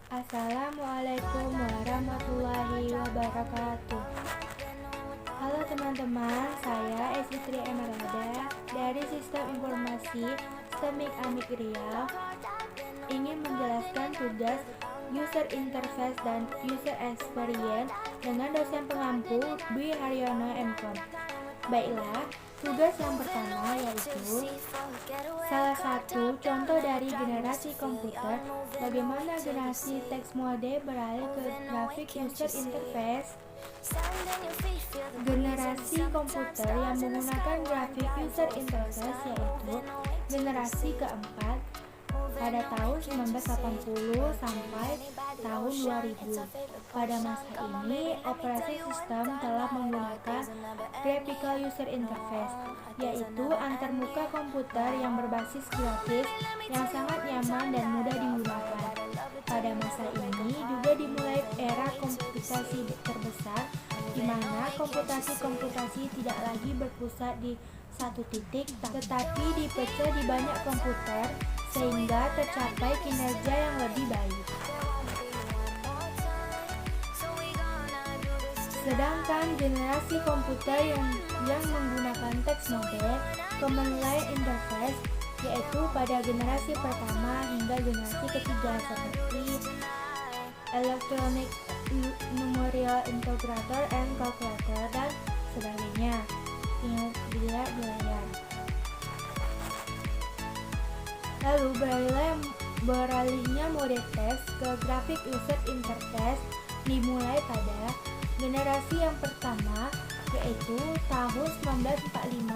Assalamualaikum warahmatullahi wabarakatuh. Halo teman-teman, saya Esitri Emerada dari Sistem Informasi STEMIK Amik Riau ingin menjelaskan tugas User Interface dan User Experience dengan dosen pengampu Dwi Haryono MKOM. Baiklah, tugas yang pertama yaitu salah satu contoh dari generasi komputer, bagaimana generasi teks mode beralih ke grafik user interface. Generasi komputer yang menggunakan grafik user interface yaitu generasi keempat pada tahun 1980 sampai tahun 2000. Pada masa ini, operasi sistem telah menggunakan graphical user interface, yaitu antarmuka komputer yang berbasis grafis yang sangat nyaman dan mudah digunakan. Pada masa ini juga dimulai era komputasi terbesar, di mana komputasi tidak lagi berpusat di satu titik, tetapi dipecah di banyak komputer sehingga tercapai kinerja yang lebih baik. Sedangkan generasi komputer yang menggunakan teks mode command line interface yaitu pada generasi pertama hingga generasi ketiga seperti electronic numerical integrator and calculator dan sebagainya. Ingat dilihat di layar. Lalu beralihnya mode teks ke graphic user interface dimulai pada generasi yang pertama yaitu tahun 1945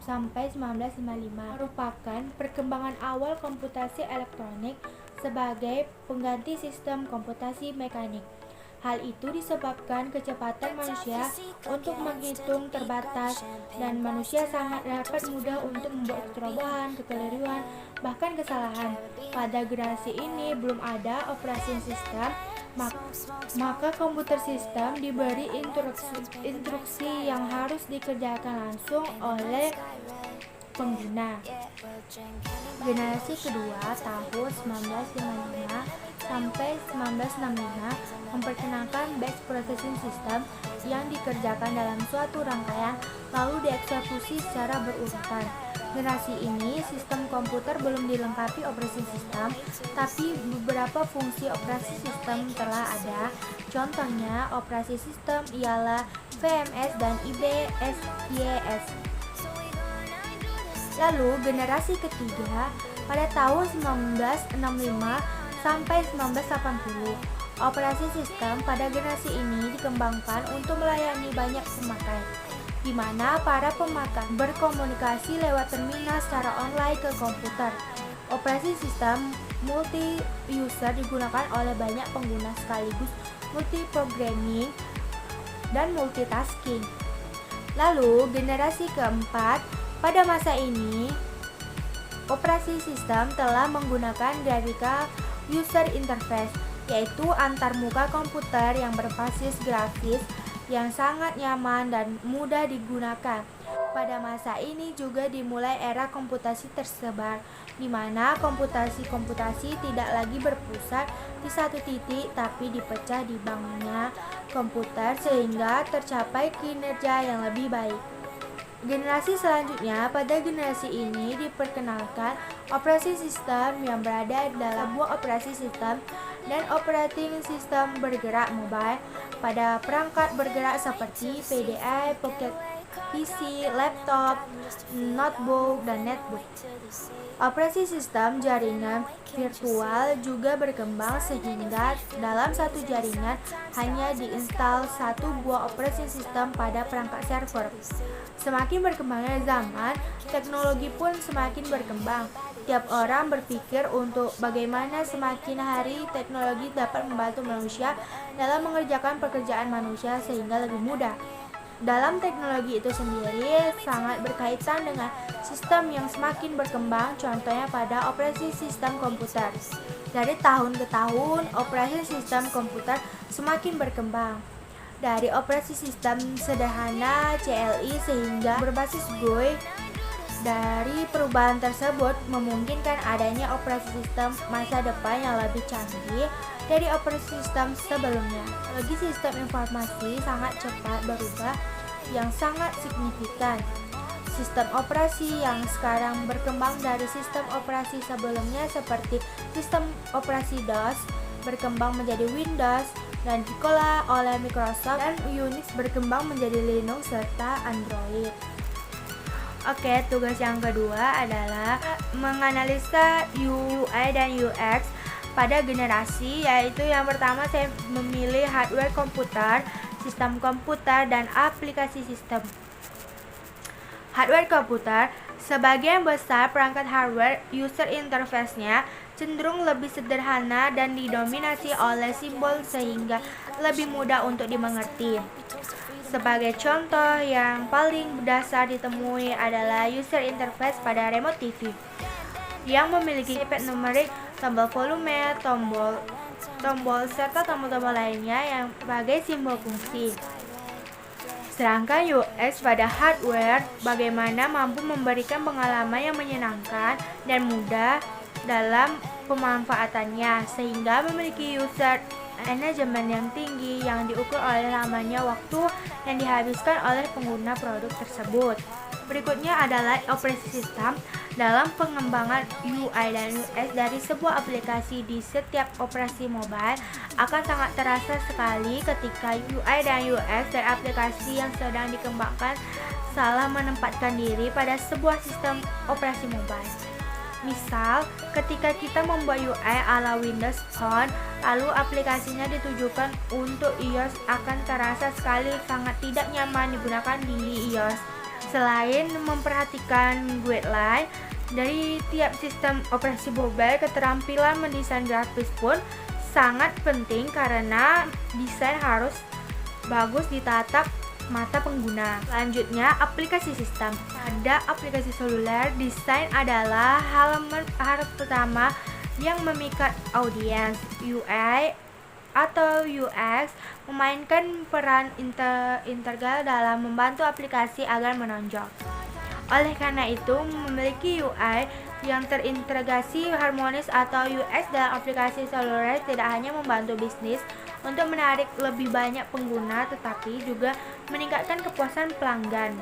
sampai 1955, merupakan perkembangan awal komputasi elektronik sebagai pengganti sistem komputasi mekanik. Hal itu disebabkan kecepatan manusia untuk menghitung terbatas dan manusia sangat dapat mudah untuk membuat keterobohan, kekeliruan, bahkan kesalahan. Pada generasi ini belum ada operasi sistem, maka komputer sistem diberi instruksi yang harus dikerjakan langsung oleh pengguna. Generasi kedua tahun 1955 sampai 1965 memperkenalkan batch processing system yang dikerjakan dalam suatu rangkaian lalu dieksekusi secara berurutan. Generasi ini sistem komputer belum dilengkapi operasi sistem, tapi beberapa fungsi operasi sistem telah ada. Contohnya operasi sistem ialah VMS dan IBSYS. Lalu generasi ketiga pada tahun 1965 sampai 1980. Operasi sistem pada generasi ini dikembangkan untuk melayani banyak pemakai, di mana para pemakai berkomunikasi lewat terminal secara online ke komputer. Operasi sistem multi-user digunakan oleh banyak pengguna sekaligus multi-programming dan multitasking. Lalu generasi keempat, pada masa ini operasi sistem telah menggunakan graphical user interface, yaitu antarmuka komputer yang berbasis grafis yang sangat nyaman dan mudah digunakan. Pada masa ini juga dimulai era komputasi tersebar, di mana komputasi tidak lagi berpusat di satu titik tapi dipecah di banyak komputer sehingga tercapai kinerja yang lebih baik. Generasi selanjutnya, pada generasi ini diperkenalkan operasi sistem yang berada dalam sebuah operasi sistem dan operating system bergerak mobile pada perangkat bergerak seperti PDA, Pocket PC, laptop, notebook, dan netbook. Operasi sistem jaringan virtual juga berkembang sehingga dalam satu jaringan hanya diinstal satu buah operasi sistem pada perangkat server. Semakin berkembangnya zaman, teknologi pun semakin berkembang. Tiap orang berpikir untuk bagaimana semakin hari teknologi dapat membantu manusia dalam mengerjakan pekerjaan manusia sehingga lebih mudah. Dalam teknologi itu sendiri sangat berkaitan dengan sistem yang semakin berkembang, contohnya pada operasi sistem komputer. Dari tahun ke tahun, operasi sistem komputer semakin berkembang. Dari operasi sistem sederhana CLI sehingga berbasis GUI Dari perubahan tersebut memungkinkan adanya operasi sistem masa depan yang lebih canggih dari operasi sistem sebelumnya. Teknologi sistem informasi sangat cepat berubah yang sangat signifikan. Sistem operasi yang sekarang berkembang dari sistem operasi sebelumnya seperti sistem operasi DOS berkembang menjadi Windows dan dikelola oleh Microsoft, dan Unix berkembang menjadi Linux serta Android. Oke, tugas yang kedua adalah menganalisa UI dan UX pada generasi, yaitu yang pertama saya memilih hardware komputer, sistem komputer, dan aplikasi sistem. Hardware komputer, sebagian besar perangkat hardware user interface-nya cenderung lebih sederhana dan didominasi oleh simbol sehingga lebih mudah untuk dimengerti. Sebagai contoh yang paling dasar ditemui adalah user interface pada remote TV yang memiliki pad numerik, tombol volume, tombol serta tombol-tombol lainnya yang sebagai simbol fungsi. Sedangkan UX pada hardware bagaimana mampu memberikan pengalaman yang menyenangkan dan mudah dalam pemanfaatannya sehingga memiliki user engagement yang tinggi yang diukur oleh lamanya waktu yang dihabiskan oleh pengguna produk tersebut. Berikutnya adalah operasi sistem. Dalam pengembangan UI dan UX dari sebuah aplikasi di setiap operasi mobile akan sangat terasa sekali ketika UI dan UX dari aplikasi yang sedang dikembangkan salah menempatkan diri pada sebuah sistem operasi mobile. Misal, ketika kita membuat UI ala Windows Phone, lalu aplikasinya ditujukan untuk iOS akan terasa sekali sangat tidak nyaman digunakan di iOS. Selain memperhatikan guideline dari tiap sistem operasi mobile, keterampilan mendesain grafis pun sangat penting karena desain harus bagus ditatap mata pengguna. Selanjutnya, aplikasi sistem. Pada aplikasi seluler, desain adalah hal pertama yang memikat audiens. UI atau UX memainkan peran integral dalam membantu aplikasi agar menonjol. Oleh karena itu, memiliki UI yang terintegrasi harmonis atau UX dalam aplikasi seluler tidak hanya membantu bisnis untuk menarik lebih banyak pengguna, tetapi juga meningkatkan kepuasan pelanggan.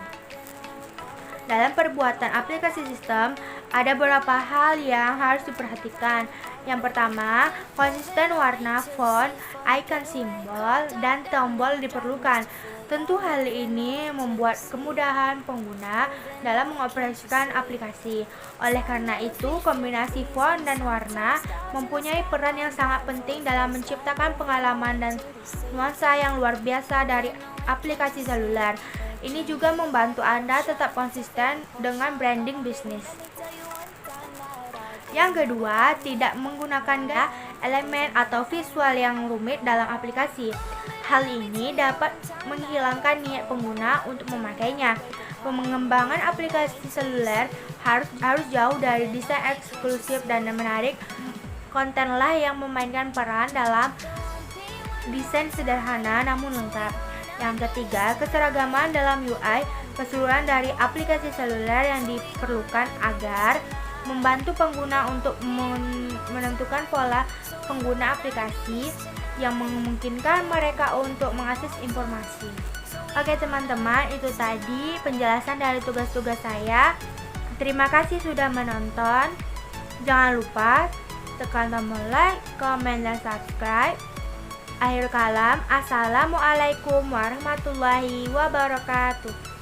Dalam perbuatan aplikasi sistem, ada beberapa hal yang harus diperhatikan. Yang pertama, konsisten warna, font, icon simbol, dan tombol diperlukan. Tentu hal ini membuat kemudahan pengguna dalam mengoperasikan aplikasi. Oleh karena itu, kombinasi font dan warna mempunyai peran yang sangat penting dalam menciptakan pengalaman dan nuansa yang luar biasa dari aplikasi seluler. Ini juga membantu Anda tetap konsisten dengan branding bisnis. Yang kedua, tidak menggunakan elemen atau visual yang rumit dalam aplikasi. Hal ini dapat menghilangkan niat pengguna untuk memakainya. Pengembangan aplikasi seluler harus jauh dari desain eksklusif dan menarik. Kontenlah yang memainkan peran dalam desain sederhana namun lengkap. Yang ketiga, keseragaman dalam UI keseluruhan dari aplikasi seluler yang diperlukan agar membantu pengguna untuk menentukan pola pengguna aplikasi yang memungkinkan mereka untuk mengakses informasi. Oke teman-teman, itu tadi penjelasan dari tugas-tugas saya. Terima kasih sudah menonton. Jangan lupa tekan tombol like, komen, dan subscribe. Akhir kalam, assalamualaikum warahmatullahi wabarakatuh.